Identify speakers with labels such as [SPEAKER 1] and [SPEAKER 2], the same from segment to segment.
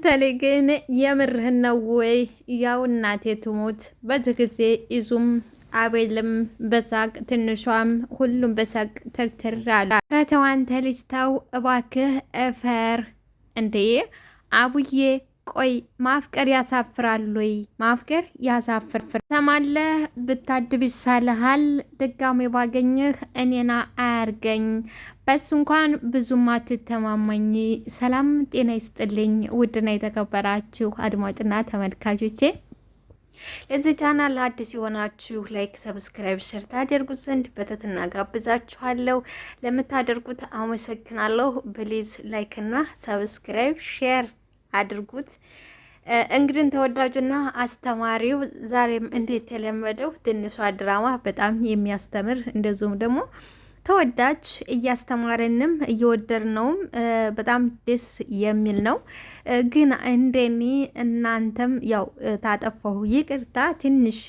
[SPEAKER 1] አንተ ላይ ግን የምርህን ነው ወይ? ያው እናቴ ትሞት በዚህ ይዙም አቤልም በሳቅ ትንሿም ሁሉም በሳቅ ትርትር አሉ። ኧረ ተው አንተ ልጅ ተው እባክህ እፈር እንዴ አቡዬ። ቆይ ማፍቀር ያሳፍራል ወይ? ማፍቀር ያሳፍር ሰማለህ። ብታድብ ይሳልሃል። ድጋሜ ባገኝህ እኔና አያርገኝ። በሱ እንኳን ብዙም አትተማመኝ። ሰላም ጤና ይስጥልኝ። ውድና የተከበራችሁ አድማጭና ተመልካቾቼ ለዚህ ቻናል አዲስ የሆናችሁ ላይክ፣ ሰብስክራይብ፣ ሸር ታደርጉት ዘንድ በትህትና ጋብዛችኋለሁ። ለምታደርጉት አመሰግናለሁ። ፕሊዝ ላይክ እና ሰብስክራይብ ሼር አድርጉት። እንግዲህ ተወዳጁና አስተማሪው ዛሬም እንዴት የተለመደው ትንሿ ድራማ በጣም የሚያስተምር እንደዚሁም ደግሞ ተወዳጅ እያስተማረንም እየወደድነውም በጣም ደስ የሚል ነው። ግን እንደኔ እናንተም ያው ታጠፋሁ ይቅርታ። ትንሽ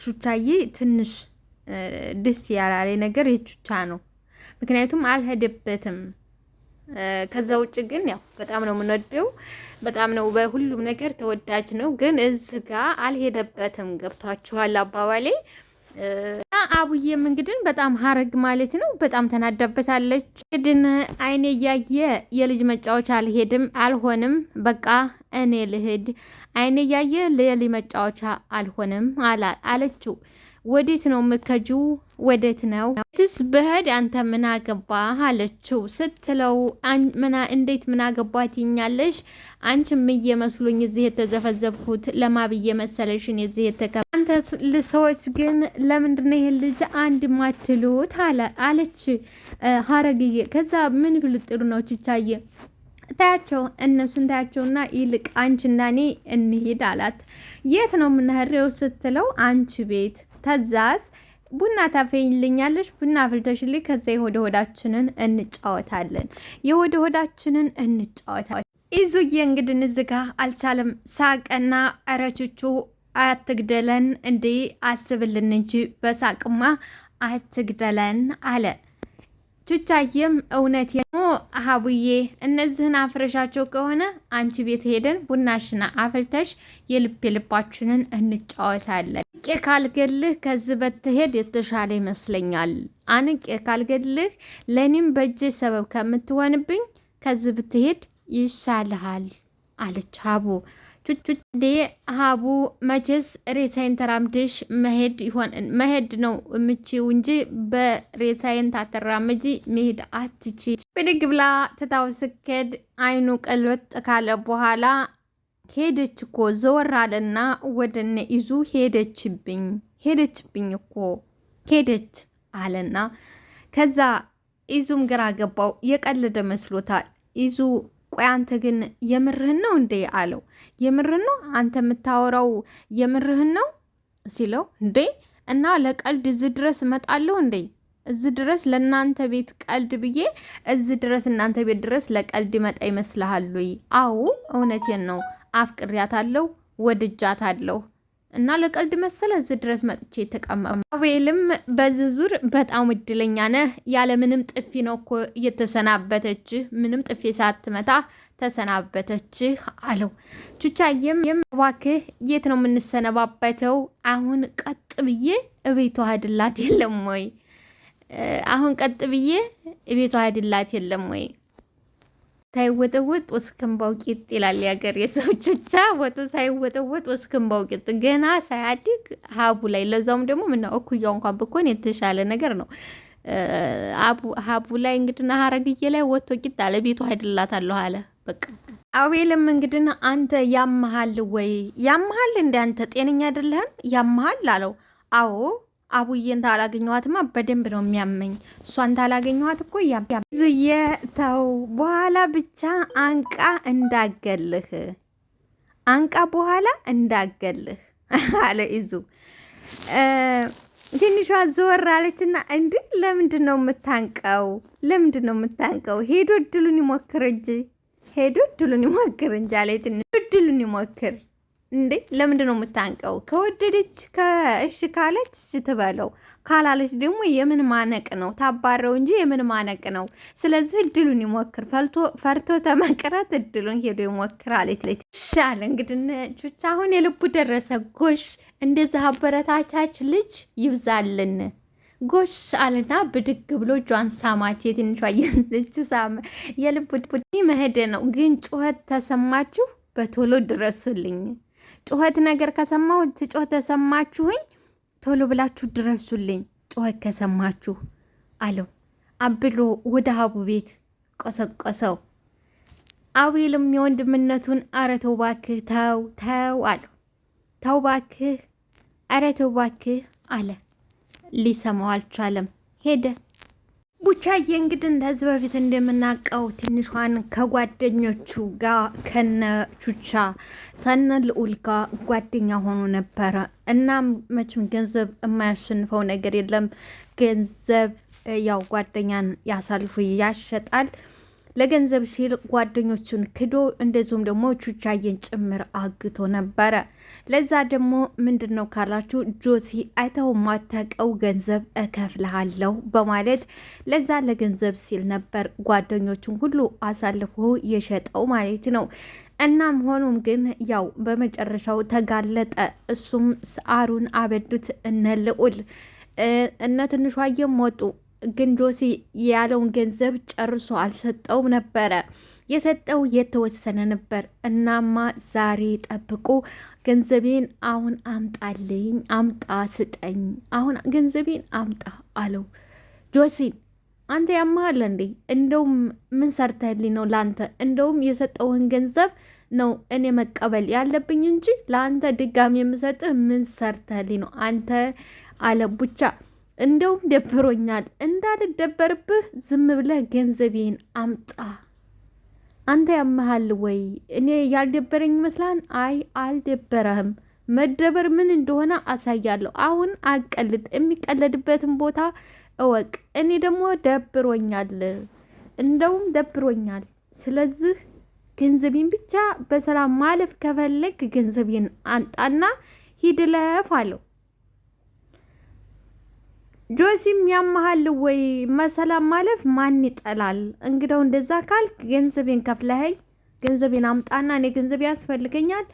[SPEAKER 1] ቹቻዬ ትንሽ ደስ ያላለ ነገር የቹቻ ነው። ምክንያቱም አልሄደበትም። ከዛ ውጭ ግን ያው በጣም ነው የምንወደው፣ በጣም ነው በሁሉም ነገር ተወዳጅ ነው። ግን እዚህ ጋር አልሄደበትም። ገብቷችኋል አባባሌ? አቡዬም እንግዲህ በጣም ሀረግ ማለት ነው በጣም ተናዳበታለች። እንግዲህ አይኔ እያየ የልጅ መጫወቻ አልሆንም፣ በቃ እኔ ልሂድ። አይኔ እያየ የልጅ መጫወቻ አልሆንም አለችው። ወዴት ነው የምከጂው? ወዴት ነው ትስ በህድ አንተ ምን አገባህ አለችው። ስትለው እንዴት ምን አገባህ ትይኛለሽ? አንቺም እየመስሉኝ እዚህ የተዘፈዘፍኩት ለማብዬ መሰለሽን እዚህ አንተ ሰዎች ግን ለምንድነው ይሄን ልጅ አንድ ማትሉት አለች ሀረግዬ። ከዛ ምን ብል ጥሩ ነው ችቻዬ ታያቸው እነሱን ታያቸውና ይልቅ አንቺና እኔ እንሂድ አላት። የት ነው የምንሄደው ስትለው አንቺ ቤት። ተዛዝ ቡና ታፈይልኛለሽ? ቡና አፍልተሽልኝ ከዛ የሆደ ሆዳችንን እንጫወታለን። የሆደ ሆዳችንን እንጫወታለን። ኢዙዬ እንግዲህ እዚህ ጋ አልቻለም። ሳቀና አረችቹ አትግደለን እንዴ አስብልን እንጂ በሳቅማ አትግደለን አለ። ቹቻዬም እውነት ሀቡዬ እነዚህን አፍረሻቸው ከሆነ አንቺ ቤት ሄደን ቡናሽና አፍልተሽ የልባችንን እንጫወታለን። አንቄ ካልገልህ ከዚህ በትሄድ የተሻለ ይመስለኛል። አንቄ ካልገልህ ለእኔም በእጅ ሰበብ ከምትሆንብኝ ከዚህ ብትሄድ ይሻልሃል አለች ሀቡ። ቹቹ ሀቡ መቼስ ሬሳይን ተራምደሽ መሄድ ነው የምችው እንጂ በሬሳይን ታተራመጂ መሄድ አትቺ። ብድግ ብላ ትታው ስከድ አይኑ ቀልበጥ ካለ በኋላ ሄደች እኮ ዘወር አለና ወደነ ይዙ ሄደችብኝ እኮ ሄደች አለና ከዛ ይዙም ግራ ገባው። የቀለደ መስሎታል ይዙ። ቆይ አንተ ግን የምርህን ነው እንዴ አለው። የምርህን ነው አንተ የምታወራው የምርህን ነው ሲለው፣ እንዴ እና ለቀልድ እዚህ ድረስ እመጣለሁ እንዴ? እዚህ ድረስ ለእናንተ ቤት ቀልድ ብዬ እዚህ ድረስ እናንተ ቤት ድረስ ለቀልድ መጣ ይመስልሃል? አዎ እውነቴን ነው። አፍቅሪያታለሁ፣ ወድጃታለሁ እና ለቀልድ መሰለ እዚህ ድረስ መጥቼ ተቀመጠ። አቤልም በዚህ ዙር በጣም እድለኛ ነህ፣ ያለ ምንም ጥፊ ነው እኮ እየተሰናበተችህ፣ ምንም ጥፊ ሳትመታ ተሰናበተችህ አለው። ቹቻዬም እባክህ የት ነው የምንሰነባበተው? አሁን ቀጥ ብዬ እቤቷ ሄድላት የለም ወይ? አሁን ቀጥ ብዬ እቤቷ ሄድላት የለም ወይ? ሳይወጠወጥ ወስክንባው ቂጥ ይላል ያገር የሰው ቹቻ። ወጡ ሳይወጠወጥ ወስክንባው ቂጥ ገና ሳያድግ ሀቡ ላይ ለዛውም ደግሞ ምነው እኩያው እንኳን ብኮን የተሻለ ነገር ነው። ሀቡ ላይ እንግዲህ ሀረግዬ ላይ ወጥቶ ቂጥ አለ። ቤቷ ሄድላታለሁ አለ በቃ። አቤልም እንግዲህ አንተ ያመሃል ወይ? ያመሃል እንደ አንተ ጤነኛ አይደለህም ያመሃል አለው። አዎ አቡዬን ታላገኘኋትማ በደንብ ነው የሚያመኝ። እሷን ታላገኘኋት እኮ ዙዬ ተው፣ በኋላ ብቻ አንቃ በኋላ እንዳገልህ አለ ይዙ። ትንሿ ዘወር አለችና እንዴ ለምንድን ነው የምታንቀው? ሄዶ እድሉን ይሞክር እንጂ አለ። ትንሽ እድሉን ይሞክር እንዴ ለምንድን ነው የምታንቀው? ከወደደች ከእሺ ካለች ትበለው፣ ካላለች ደግሞ የምን ማነቅ ነው? ታባረው እንጂ የምን ማነቅ ነው? ስለዚህ እድሉን ይሞክር። ፈርቶ ተመቅረት እድሉን ሄዶ ይሞክር አለች። ሻለ እንግዲህ ቹቻ አሁን የልቡ ደረሰ። ጎሽ እንደዚህ አበረታቻች ልጅ ይብዛልን። ጎሽ አለና ብድግ ብሎ እጇን ሳማት። የትንሿ ልጅ ሳመ። የልቡ መሄድ ነው። ግን ጩኸት ተሰማችሁ በቶሎ ድረሱልኝ። ጩኸት ነገር ከሰማሁ ጩኸት ተሰማችሁኝ ቶሎ ብላችሁ ድረሱልኝ። ጩኸት ከሰማችሁ አለው። አብሎ ወደ ሀቡ ቤት ቆሰቆሰው። አቤልም የወንድምነቱን አረ ተው እባክህ ተው ተው አለው። ተው እባክህ አረ ተው እባክህ አለ። ሊሰማው አልቻለም። ሄደ። ቡቻዬ እንግዲህ እንደዚህ በፊት እንደምናውቀው ትንሿን ከጓደኞቹ ጋር ከነ ቹቻ ከነ ልዑል ጋር ጓደኛ ሆኖ ነበረ። እናም መቼም ገንዘብ የማያሸንፈው ነገር የለም። ገንዘብ ያው ጓደኛን ያሳልፉ ያሸጣል። ለገንዘብ ሲል ጓደኞቹን ክዶ እንደዚሁም ደግሞ ቹቻዬን ጭምር አግቶ ነበረ። ለዛ ደግሞ ምንድን ነው ካላችሁ ጆሲ አይተው ማታቀው ገንዘብ እከፍልሃለሁ በማለት ለዛ ለገንዘብ ሲል ነበር ጓደኞቹን ሁሉ አሳልፎ የሸጠው ማለት ነው። እናም ሆኖም ግን ያው በመጨረሻው ተጋለጠ። እሱም ሳሩን አበዱት እነ ልዑል እነ ትንሿዬም ወጡ። ግን ጆሲ ያለውን ገንዘብ ጨርሶ አልሰጠውም ነበረ። የሰጠው የተወሰነ ነበር። እናማ ዛሬ ጠብቆ ገንዘቤን አሁን አምጣልኝ፣ አምጣ ስጠኝ፣ አሁን ገንዘቤን አምጣ አለው። ጆሲን አንተ ያመሃል እንዴ? እንደውም ምን ሰርተህልኝ ነው ለአንተ? እንደውም የሰጠውን ገንዘብ ነው እኔ መቀበል ያለብኝ እንጂ ለአንተ ድጋሚ የምሰጥህ ምን ሰርተህልኝ ነው አንተ አለ ቡቻ። እንደውም ደብሮኛል፣ እንዳልደበርብህ ዝም ብለህ ገንዘቤን አምጣ። አንተ ያመሃል ወይ? እኔ ያልደበረኝ ይመስላል? አይ አልደበረህም። መደበር ምን እንደሆነ አሳያለሁ። አሁን አቀልድ፣ የሚቀለድበትን ቦታ እወቅ። እኔ ደግሞ ደብሮኛል፣ እንደውም ደብሮኛል። ስለዚህ ገንዘቤን ብቻ በሰላም ማለፍ ከፈለግ ገንዘቤን አንጣና ሂድ ለፍ አለው። ጆሲም ያመሃል ወይ? መሰላም ማለፍ ማን ይጠላል? እንግዳው እንደዛ ካልክ ገንዘቤን ከፍለኸኝ ገንዘቤን አምጣና እኔ ገንዘቤ ያስፈልገኛል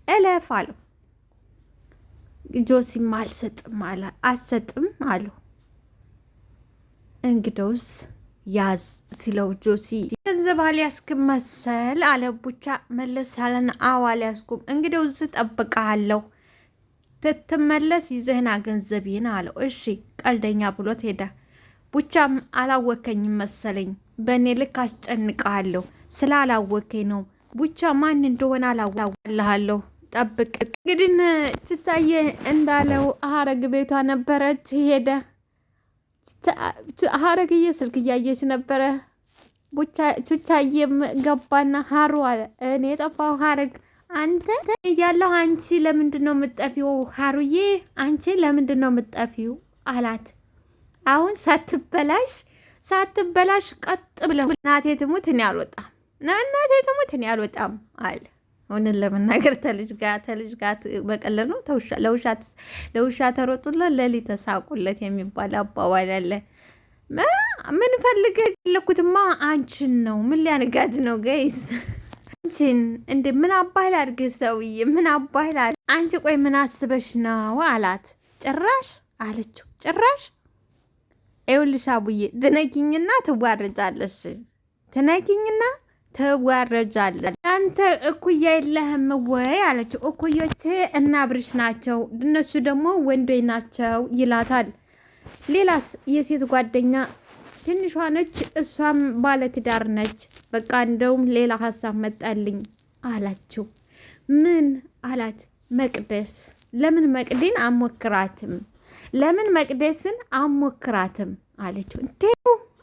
[SPEAKER 1] እለፍ አለው። ጆሲም አልሰጥም አለ። አሰጥም አለው። እንግዳውስ ያዝ ሲለው ጆሲ ገንዘብ አልያዝክም መሰል አለ። ቡቻ መለስ አለን። አዎ አልያዝኩም። እንግዳው እጠብቅሃለሁ ትትመለስ ይዘህና ገንዘቤን አለው። እሺ ቀልደኛ ብሎት ሄደ። ቡቻም አላወከኝም መሰለኝ፣ በእኔ ልክ አስጨንቀሃለሁ። ስላላወከኝ ነው። ቡቻ ማን እንደሆነ አላወቅልሃለሁ፣ ጠብቅ። እንግዲህ ቹቻዬ እንዳለው ሀረግ ቤቷ ነበረች። ሄደ። ሀረግዬ ስልክ እያየች ነበረ። ቹቻዬም ገባና ሀሩ አለ። እኔ የጠፋው ሀረግ አንተ እያለሁ አንቺ ለምንድን ነው የምጠፊው? ሀሩዬ አንቺ ለምንድን ነው የምጠፊው አላት። አሁን ሳትበላሽ ቀጥ ብለው እናቴ ትሙት እኔ አልወጣም፣ እናቴ ትሙት እኔ አልወጣም አለ። እውነት ለመናገር ተልጅ ጋር በቀለድ ነው። ለውሻ ተሮጡለት ለሊት ተሳቁለት የሚባል አባባል አለ። ምን ፈልገህ የለኩትማ አንቺን ነው። ምን ሊያንጋት ነው ገይስ? አንቺን እንደ ምን አባህል አድርገህ ሰውዬ፣ ምን አባህል አንቺ ቆይ ምን አስበሽ ነው አላት። ጭራሽ አለችው። ጭራሽ ይኸውልሽ አቡዬ ትነኪኝና ትዋረጃለሽ፣ ትነኪኝና ትዋረጃለሽ። አንተ እኩያ የለህም ወይ አለችው። እኩዮቼ እና ብርሽ ናቸው፣ እነሱ ደግሞ ወንዶች ናቸው ይላታል። ሌላስ የሴት ጓደኛ ትንሿ ነች፣ እሷም ባለትዳር ነች። በቃ እንደውም ሌላ ሀሳብ መጣልኝ አላችው። ምን አላት? መቅደስ። ለምን መቅዴን አሞክራትም? ለምን መቅደስን አሞክራትም አለችው። እንዴ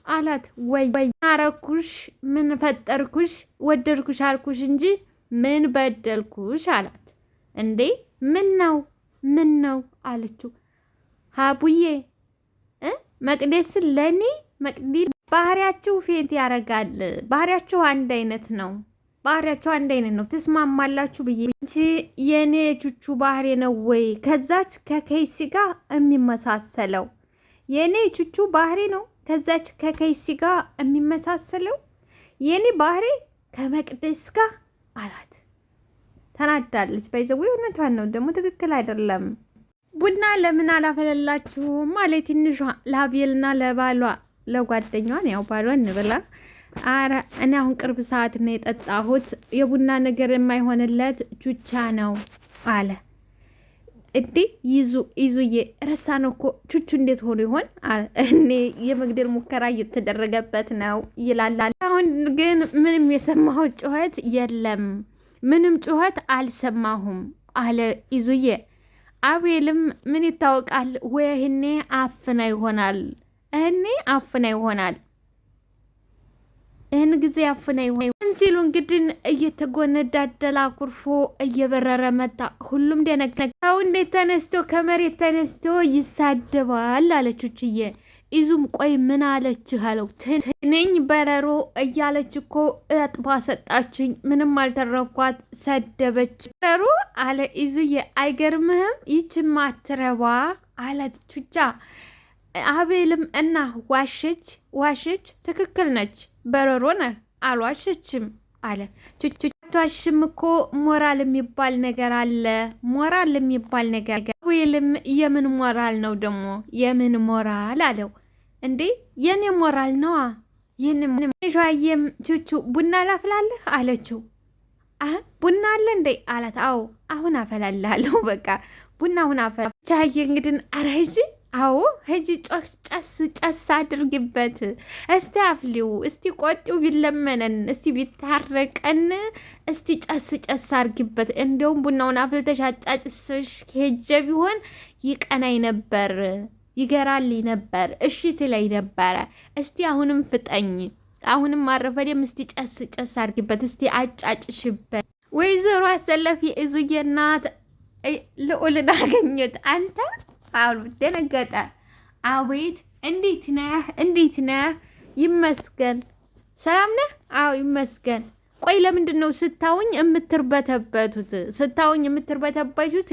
[SPEAKER 1] አላት። ወይ አረኩሽ? ምን ፈጠርኩሽ? ወደድኩሽ አልኩሽ እንጂ ምን በደልኩሽ አላት። እንዴ ምን ነው አለችው። ሀቡዬ መቅደስን ለኔ መቅዲ ባህሪያቸው ፌንት ያደርጋል። ባህሪያቸው አንድ አይነት ነው። ባህሪያቸው አንድ አይነት ነው። ትስማማላችሁ ብዬ እንጂ የኔ ቹቹ ባህሪ ነው ወይ ከዛች ከከይሲ ጋር የሚመሳሰለው? የኔ ቹቹ ባህሪ ነው ከዛች ከከይሲ ጋር የሚመሳሰለው? የኔ ባህሪ ከመቅደስ ጋር አላት። ተናዳለች። ባይዘው እውነቷን ነው ደግሞ ትክክል አይደለም። ቡና ለምን አላፈለላችሁም ማለት ትንሿ ለአቤልና ለባሏ ለጓደኛዋን ያው ባሏን እንብላ። አረ እኔ አሁን ቅርብ ሰዓት ነው የጠጣሁት የቡና ነገር የማይሆንለት ቹቻ ነው አለ። እንዴ ይዙዬ ረሳ ነው እኮ ቹቹ እንዴት ሆኖ ይሆን? እኔ የመግደል ሙከራ እየተደረገበት ነው ይላል። አሁን ግን ምንም የሰማሁት ጩኸት የለም፣ ምንም ጩኸት አልሰማሁም አለ ይዙዬ። አቤልም ምን ይታወቃል ወይ እኔ አፍና ይሆናል ይህን ጊዜ አፍና ይሆን ሲሉ እንግዲህ እየተጎነዳደላ ኩርፎ እየበረረ መጣ። ሁሉም ደነገጠው። እንዴት ተነስቶ ከመሬት ተነስቶ ይሳደባል አለችውችዬ። ይዙም ቆይ ምን አለችህ አለው። ትንኝ በረሮ እያለች እኮ እጥባ ሰጣችኝ፣ ምንም አልተረኳት፣ ሰደበች በረሮ አለ ይዙዬ። አይገርምህም ይችማ አትረባ አለችቻ። አቤልም እና ዋሸች፣ ትክክል ነች፣ በረሮ ነህ አልዋሸችም አለ። ቹቹቷሽም እኮ ሞራል የሚባል ነገር አለ፣ ሞራል የሚባል ነገር። አቤልም የምን ሞራል ነው ደግሞ የምን ሞራል አለው። እንዴ የኔ ሞራል ነዋ። ሻየም ቹቹ ቡና ላፍላለህ አለችው። ቡና አለ እንዴ አላት። አዎ አሁን አፈላላለሁ፣ በቃ ቡና አሁን አፈላ። ቻየ እንግዲህ አረጅ አዎ ሂጂ ጨስ አድርጊበት፣ እስቲ አፍሊው፣ እስቲ ቆጢው ቢለመነን፣ እስቲ ቢታረቀን፣ እስቲ ጨስ አድርጊበት። እንደውም ቡናውን አፍልተሽ አጫጭስሽ ሄጀ ቢሆን ይቀናኝ ነበር፣ ይገራልኝ ነበር፣ እሺ ትለኝ ነበረ። እስቲ አሁንም ፍጠኝ፣ አሁንም አረፈደም፣ እስቲ ጨስ አድርጊበት፣ እስቲ አጫጭሽበት። ወይዘሮ አሰለፊ እዙዬ ናት ልዑልን አገኘት። አንተ አሉ ደነገጠ። አቤት እንዴት ነህ? ይመስገን። ሰላም ነህ? አዎ ይመስገን። ቆይ ለምንድን ነው ስታውኝ የምትርበተበቱት?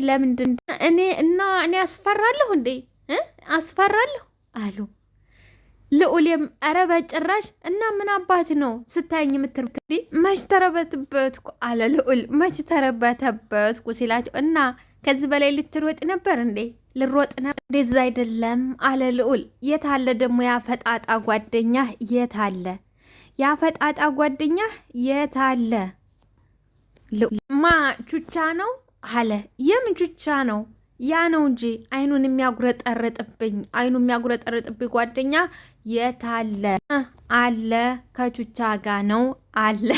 [SPEAKER 1] ለምንድን እኔ አስፈራለሁ እንዴ? አስፈራለሁ አሉ ልዑልም። ኧረ በጭራሽ። እና ምን አባት ነው ስታይኝ መች ተረበትበትኩ አለ ልዑል። መች ተረበተበትኩ ሲላቸው እና ከዚህ በላይ ልትሮጥ ነበር እንዴ? ልሮጥ ነበር። እንደዛ አይደለም አለ ልዑል። የት አለ ደግሞ ያፈጣጣ ጓደኛህ? የት አለ ያፈጣጣ ጓደኛህ? የት አለ? ማ ቹቻ ነው አለ። የምን ቹቻ ነው? ያ ነው እንጂ አይኑን የሚያጉረጠርጥብኝ ጓደኛ የት አለ? አለ ከቹቻ ጋ ነው አለ።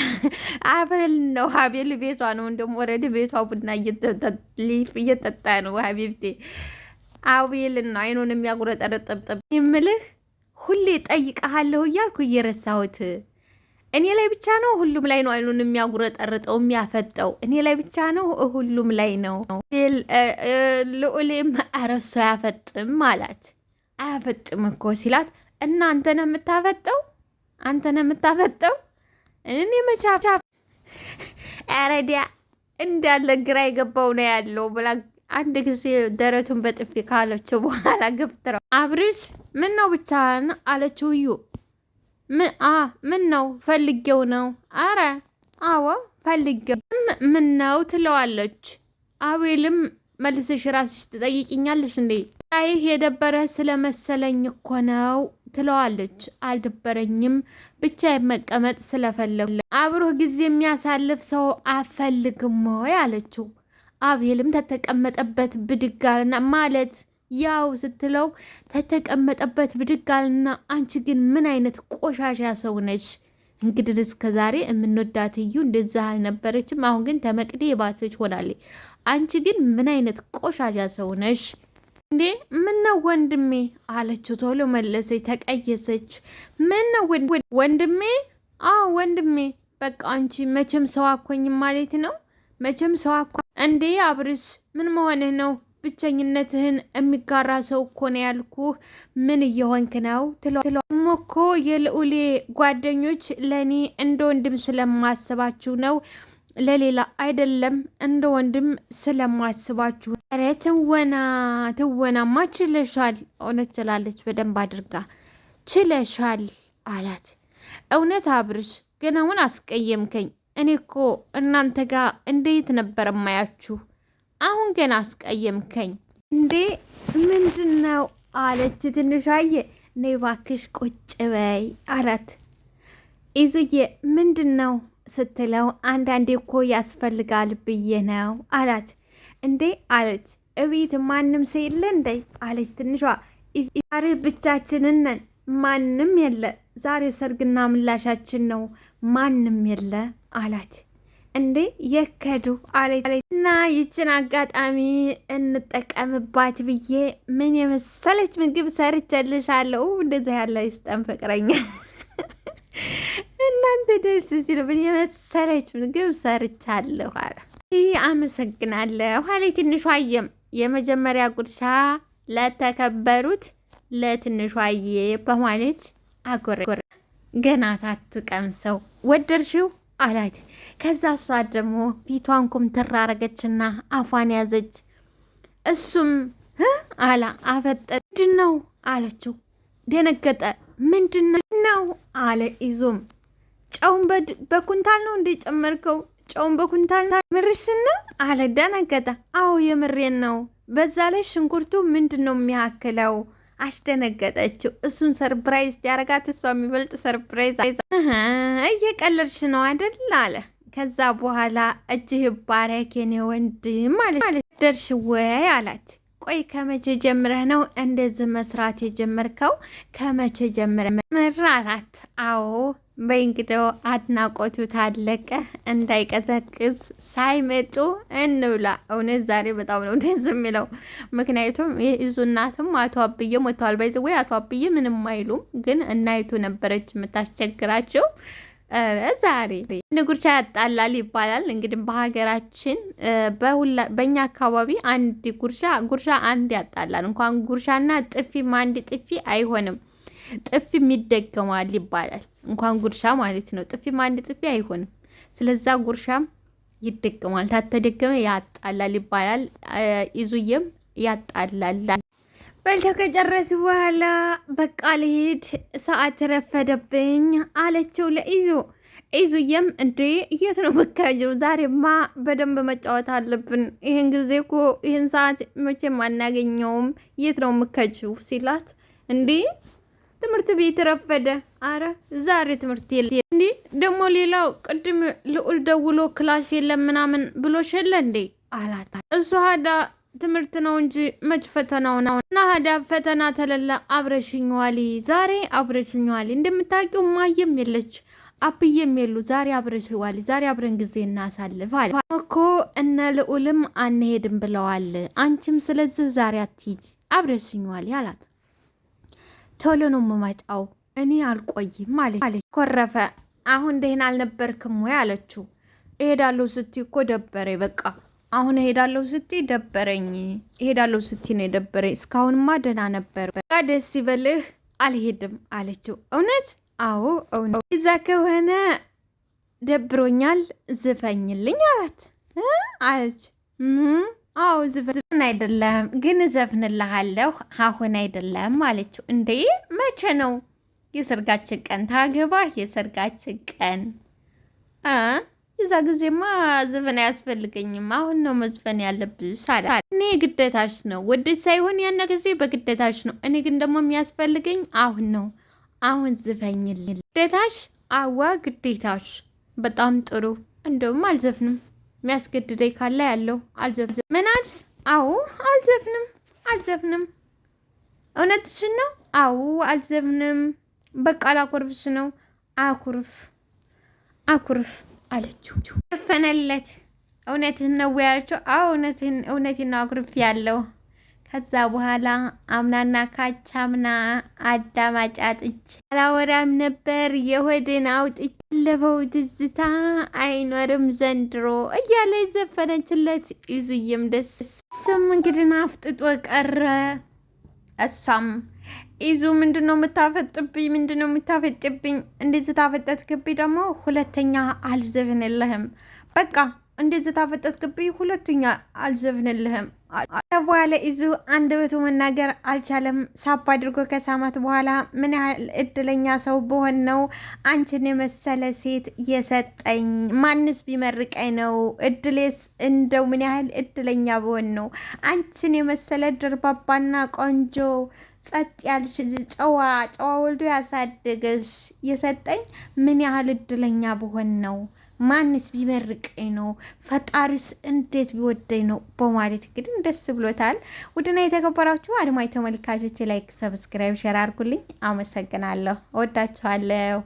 [SPEAKER 1] አቤል ነው። አቤል ቤቷ ነው። እንደውም ወረድ ቤቷ ቡና እየጠጣ ነው። ሀቢብቴ አቤልና አይኑን የሚያጉረጠርጥብኝ የምልህ ሁሌ ጠይቀሃለሁ እያልኩ እየረሳሁት እኔ ላይ ብቻ ነው? ሁሉም ላይ ነው አይኑን የሚያጉረጠርጠው የሚያፈጠው? እኔ ላይ ብቻ ነው? ሁሉም ላይ ነው። ልዑሌም ኧረ እሱ አያፈጥም አላት። አያፈጥም እኮ ሲላት እና አንተ ነህ የምታፈጠው? እኔ መቻቻ አረዲያ እንዳለ ግራ የገባው ነው ያለው ብላ አንድ ጊዜ ደረቱን በጥፊ ካለችው በኋላ ገፍትረው አብርሽ ምን ነው ብቻህን አለችው። እዩ ምን ነው ፈልጌው ነው? አረ አዎ ፈልጌው። ምን ነው ትለዋለች። አቤልም መልሰሽ ራስሽ ትጠይቅኛለሽ እንዴ? ይህ የደበረ ስለመሰለኝ እኮ ነው ትለዋለች። አልደበረኝም፣ ብቻ መቀመጥ ስለፈለጉ። አብሮህ ጊዜ የሚያሳልፍ ሰው አፈልግም ወይ አለችው። አቤልም ተተቀመጠበት ብድጋልና ማለት ያው ስትለው ተተቀመጠበት ብድጋልና አንቺ ግን ምን አይነት ቆሻሻ ሰው ነሽ? እንግዲህ እስከ ዛሬ የምንወዳት እዩ እንደዛ አልነበረችም። አሁን ግን ተመቅዲ የባሰች ሆናለች። አንቺ ግን ምን አይነት ቆሻሻ ሰው ነሽ እንዴ? ምን ነው ወንድሜ አለችው። ቶሎ መለሰች፣ ተቀየሰች። ምን ነው ወንድሜ? አዎ ወንድሜ። በቃ አንቺ መቼም ሰው አኮኝም ማለት ነው። መቼም ሰው እንዴ አብርሽ ምን መሆንህ ነው? ብቸኝነትህን የሚጋራ ሰው እኮ ነው ያልኩህ። ምን እየሆንክ ነው ትለዋለች። እኮ የልዑሌ ጓደኞች ለእኔ እንደ ወንድም ስለማስባችሁ ነው፣ ለሌላ አይደለም፣ እንደ ወንድም ስለማስባችሁ። ኧረ ትወናማ ችለሻል። እውነት ችላለች፣ በደንብ አድርጋ ችለሻል አላት። እውነት አብርሽ ግን አሁን አስቀየምከኝ። እኔ እኮ እናንተ ጋር እንዴት ነበር ማያችሁ? አሁን ግን አስቀየምከኝ። እንዴ ምንድን ነው አለች ትንሿዬ። ነይ እባክሽ ቁጭ በይ አላት። ኢዙዬ ምንድን ነው ስትለው አንዳንዴ እኮ ያስፈልጋል ብዬ ነው አላት። እንዴ አለች። እቤት ማንም ሰው የለ እንዴ አለች ትንሿ። ዛሬ ብቻችንን ነን፣ ማንም የለ። ዛሬ ሰርግና ምላሻችን ነው፣ ማንም የለ አላት። እንዴ የከዱ አለች እና ይችን አጋጣሚ እንጠቀምባት ብዬ ምን የመሰለች ምግብ ሰርቼልሻለሁ። እንደዛ ያለ ይስጠን ፍቅረኛ እናንተ ደስ ሲል ምን የመሰለች ምግብ ሰርቻለሁ አለ። ይህ አመሰግናለሁ አለ ትንሿዬም። የመጀመሪያ ጉርሻ ለተከበሩት ለትንሿዬ በማለት አጎረ። ገና ሳትቀምሰው ወደድሽው አላት። ከዛ እሷ ደግሞ ፊቷን ኩምትር አረገችና አፏን ያዘች። እሱም አላ አፈጠ። ምንድን ነው አለችው። ደነገጠ። ምንድን ነው አለ። ይዞም ጨውን በኩንታል ነው እንደ ጨመርከው? ጨውን በኩንታል ምርሽና አለ። ደነገጠ። አዎ የምሬን ነው። በዛ ላይ ሽንኩርቱ ምንድን ነው የሚያክለው? አስደነገጠችው። እሱን ሰርፕራይዝ ያረጋት እሷ የሚበልጥ ሰርፕራይዝ እየቀለድሽ ነው አይደል አለ። ከዛ በኋላ እጅህ ባረክ የኔ ወንድም ማለት ደርሽ ወይ አላት። ቆይ ከመቼ ጀምረህ ነው እንደዚህ መስራት የጀመርከው? ከመቼ ጀምረህ አላት። አዎ በእንግዲው አድናቆቱ ታለቀ፣ እንዳይቀዘቅዝ ሳይመጡ እንብላ። እውነት ዛሬ በጣም ነው ደስ የሚለው። ምክንያቱም የኢዙ እናትም አቶ አብዬ ሞተዋል። ወይ አቶ አብዬ ምንም አይሉም፣ ግን እናይቱ ነበረች የምታስቸግራቸው። ዛሬ ጉርሻ ያጣላል ይባላል። እንግዲህ በሀገራችን በእኛ አካባቢ አንድ ጉርሻ አንድ ያጣላል። እንኳን ጉርሻና ጥፊም አንድ ጥፊ አይሆንም፣ ጥፊም ይደገማል ይባላል። እንኳን ጉርሻ ማለት ነው። ጥፊም አንድ ጥፊ አይሆንም። ስለዛ ጉርሻም ይደገማል። ታተደገመ ያጣላል ይባላል። ኢዙዬም ያጣላል። በልተው ከጨረሱ በኋላ በቃ ልሂድ፣ ሰዓት ረፈደብኝ አለችው ለኢዙ። ኢዙዬም እንዴ የት ነው መካጀሩ? ዛሬማ በደንብ መጫወት አለብን። ይህን ጊዜ እኮ ይህን ሰዓት መቼም አናገኘውም። የት ነው መካጀሩ ሲላት፣ እንዴ ትምህርት ቤት ረፈደ። አረ ዛሬ ትምህርት የለ። እንዴ ደግሞ ሌላው ቅድም ልዑል ደውሎ ክላስ የለም ምናምን ብሎሽለ እንዴ አላት። እሱ ሀዳ ትምህርት ነው እንጂ መች ፈተናው ነው። እና ሀዳ ፈተና ተለላ አብረሽኛዋሊ፣ ዛሬ አብረሽኛዋሊ። እንደምታውቂው ማየም የለች አብዬም የሉ። ዛሬ አብረሽዋሊ፣ ዛሬ አብረን ጊዜ እናሳልፍ አለ እኮ። እነ ልዑልም አንሄድም ብለዋል። አንቺም ስለዚህ ዛሬ አትሂጂ አብረሽኛዋሊ አላት። ቶሎ ነው የምመጣው እኔ አልቆይም አለች። ኮረፈ። አሁን ደህና አልነበርክም ወይ አለችው። እሄዳለሁ ስትይ እኮ ደበረኝ። በቃ አሁን እሄዳለሁ ስትይ ደበረኝ። እሄዳለሁ ስትይ ነው የደበረኝ። እስካሁንማ ደህና ነበር። በቃ ደስ ይበልህ። አልሄድም አለችው። እውነት? አዎ እውነት። እዛ ከሆነ ደብሮኛል፣ ዝፈኝልኝ አላት አለች። አዎ ዝፈን አይደለም ግን እዘፍንልሃለሁ፣ አሁን አይደለም አለችው። እንዴ መቼ ነው የሰርጋችን ቀን? ታገባ የሰርጋችን ቀን የዛ ጊዜማ ዘፈን አያስፈልገኝም፣ አሁን ነው መዝፈን ያለብሽ አለ። እኔ ግዴታሽ ነው፣ ወደሽ ሳይሆን ያነ ጊዜ በግዴታሽ ነው። እኔ ግን ደግሞ የሚያስፈልገኝ አሁን ነው። አሁን ዝፈኝልኝ። ግዴታሽ? አዋ ግዴታሽ። በጣም ጥሩ። እንደውም አልዘፍንም፣ የሚያስገድደኝ ካለ ያለው አልዘፍንም። ምን አልሽ? አዎ አልዘፍንም። እውነትሽን ነው? አዎ አልዘፍንም። በቃ ላኮርፍሽ ነው። አኩርፍ አለችው። ዘፈነለት። እውነትህን ነው ያለችው። አዎ እውነቴን ነው አኩርፍ ያለው። ከዛ በኋላ አምናና ካቻምና አዳማጭ አጥቼ አላወራም ነበር የሆድን አውጥቼ ያለፈው ትዝታ አይኖርም ዘንድሮ እያለ ዘፈነችለት። ይዙዬም ደስ እሱም እንግዲህ አፍጥጦ ቀረ። እሷም ይዙ ምንድነው የምታፈጥብኝ? ምንድነው የምታፈጥብኝ? እንደዚህ ታፈጠጥክብኝ ደግሞ ሁለተኛ አልዘፍንልህም። በቃ እንደዚህ ታፈጠጥክብኝ ሁለተኛ አልዘፍንልህም። በኋላ ይዙ አንደበቱ መናገር አልቻለም። ሳብ አድርጎ ከሳማት በኋላ ምን ያህል እድለኛ ሰው በሆን ነው አንቺን የመሰለ ሴት የሰጠኝ? ማንስ ቢመርቀኝ ነው? እድሌስ እንደው ምን ያህል እድለኛ በሆን ነው አንቺን የመሰለ ድርባባና ቆንጆ ጸጥ ያልሽ ጨዋ ወልዶ ያሳደገሽ የሰጠኝ ምን ያህል እድለኛ በሆን ነው? ማንስ ቢመርቀኝ ነው? ፈጣሪስ እንዴት ቢወደኝ ነው? በማለት እንግዲህ ደስ ብሎታል። ውድና የተከበራችሁ አድማጭ ተመልካቾች ላይክ፣ ሰብስክራይብ፣ ሼር አድርጉልኝ። አመሰግናለሁ። እወዳችኋለሁ።